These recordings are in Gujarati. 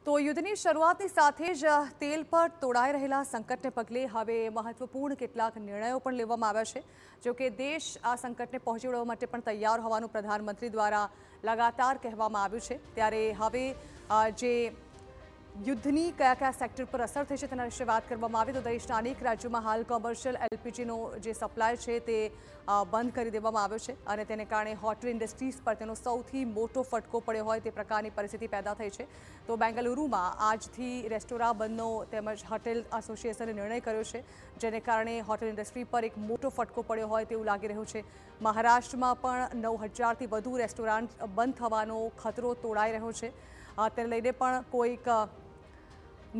તો યુદ્ધની શરૂઆતની સાથે જ તેલ પર તોડાઈ રહેલા સંકટને પગલે હવે મહત્વપૂર્ણ કેટલાક નિર્ણયો પણ લેવામાં આવ્યા છે। જો કે દેશ આ સંકટને પહોંચી વળવા માટે પણ તૈયાર હોવાનું પ્રધાનમંત્રી દ્વારા લગાતાર કહેવામાં આવ્યું છે। ત્યારે હવે જે યુદ્ધની કયા સેક્ટર પર અસર થઈ છે તેના વિશે વાત કરવામાં આવે તો દેશના અનેક રાજ્યોમાં હાલ કોમર્શિયલ એલપીજીનો જે સપ્લાય છે તે બંધ કરી દેવામાં આવ્યો છે અને તેને કારણે હોટેલ ઇન્ડસ્ટ્રીઝ પર તેનો સૌથી મોટો ફટકો પડ્યો હોય તે પ્રકારની પરિસ્થિતિ પેદા થઈ છે। તો બેંગલુરુમાં આજથી રેસ્ટોરાં બંધનો તેમજ હોટેલ એસોસિએશને નિર્ણય કર્યો છે, જેને કારણે હોટેલ ઇન્ડસ્ટ્રી પર એક મોટો ફટકો પડ્યો હોય તેવું લાગી રહ્યું છે। મહારાષ્ટ્રમાં પણ 9,000થી વધુ રેસ્ટોરાન્ટ બંધ થવાનો ખતરો તોડાઈ રહ્યો છે। તેને લઈને પણ કોઈક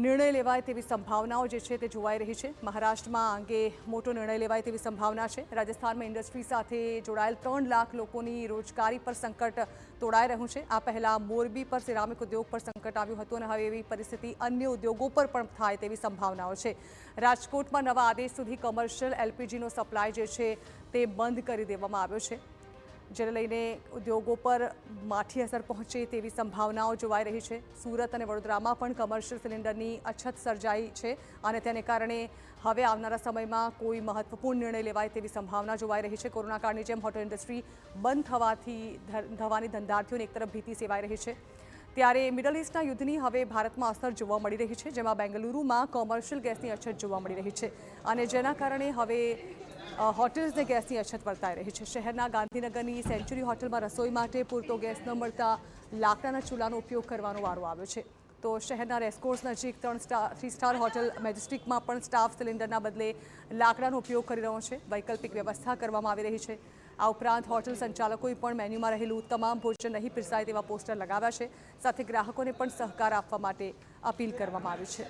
નિર્ણય લેવાય તેવી સંભાવનાઓ જે છે તે જોવાઈ રહી છે। મહારાષ્ટ્રમાં અંગે મોટો નિર્ણય લેવાય તેવી સંભાવના છે। રાજસ્થાનમાં ઇન્ડસ્ટ્રી સાથે જોડાયેલ 3 લાખ લોકોની રોજગારી પર સંકટ તોડાઈ રહ્યું છે। આ પહેલાં મોરબી પર સિરામિક ઉદ્યોગ પર સંકટ આવ્યું હતું અને હવે એવી પરિસ્થિતિ અન્ય ઉદ્યોગો પર પણ થાય તેવી સંભાવનાઓ છે। રાજકોટમાં નવા આદેશ સુધી કોમર્શિયલ એલપીજીનો સપ્લાય જે છે તે બંધ કરી દેવામાં આવ્યો છે, જેને લઈને ઉદ્યોગો પર માઠી અસર પહોંચે તેવી સંભાવનાઓ જોવાઈ રહી છે। સુરત અને વડોદરામાં પણ કોમર્શિયલ સિલિન્ડરની અછત સર્જાઈ છે અને તેને કારણે હવે આવનારા સમયમાં કોઈ મહત્વપૂર્ણ નિર્ણય લેવાય તેવી સંભાવના જોવાઈ રહી છે। કોરોના કાળની જેમ હોટેલ ઇન્ડસ્ટ્રી બંધ થવાની ધંધાર્થીઓને એક તરફ ભીતિ સેવાઈ રહી છે। ત્યારે મિડલ ઇસ્ટના યુદ્ધની હવે ભારતમાં અસર જોવા મળી રહી છે, જેમાં બેંગલુરુમાં કોમર્શિયલ ગેસની અછત જોવા મળી રહી છે અને જેના કારણે હવે હોટેલ્સને ગેસની અછત વર્તાઈ રહી છે। શહેરના ગાંધીનગરની સેન્ચુરી હોટલમાં રસોઈ માટે પૂરતો ગેસ ન મળતા લાકડાના ચૂલાનો ઉપયોગ કરવાનો વારો આવ્યો છે। તો શહેરના રેસકોર્સ નજીક 3 સ્ટાર હોટલ મેજેસ્ટિકમાં પણ સ્ટાફ સિલિન્ડરના બદલે લાકડાનો ઉપયોગ કરી રહ્યો છે। વૈકલ્પિક વ્યવસ્થા કરવામાં આવી રહી છે। આ ઉપરાંત હોટલ સંચાલકોએ પણ મેન્યુમાં રહેલું તમામ ભોજન નહીં પીરસાય તેવા પોસ્ટર લગાવ્યા છે, સાથે ગ્રાહકોને પણ સહકાર આપવા માટે અપીલ કરવામાં આવી છે।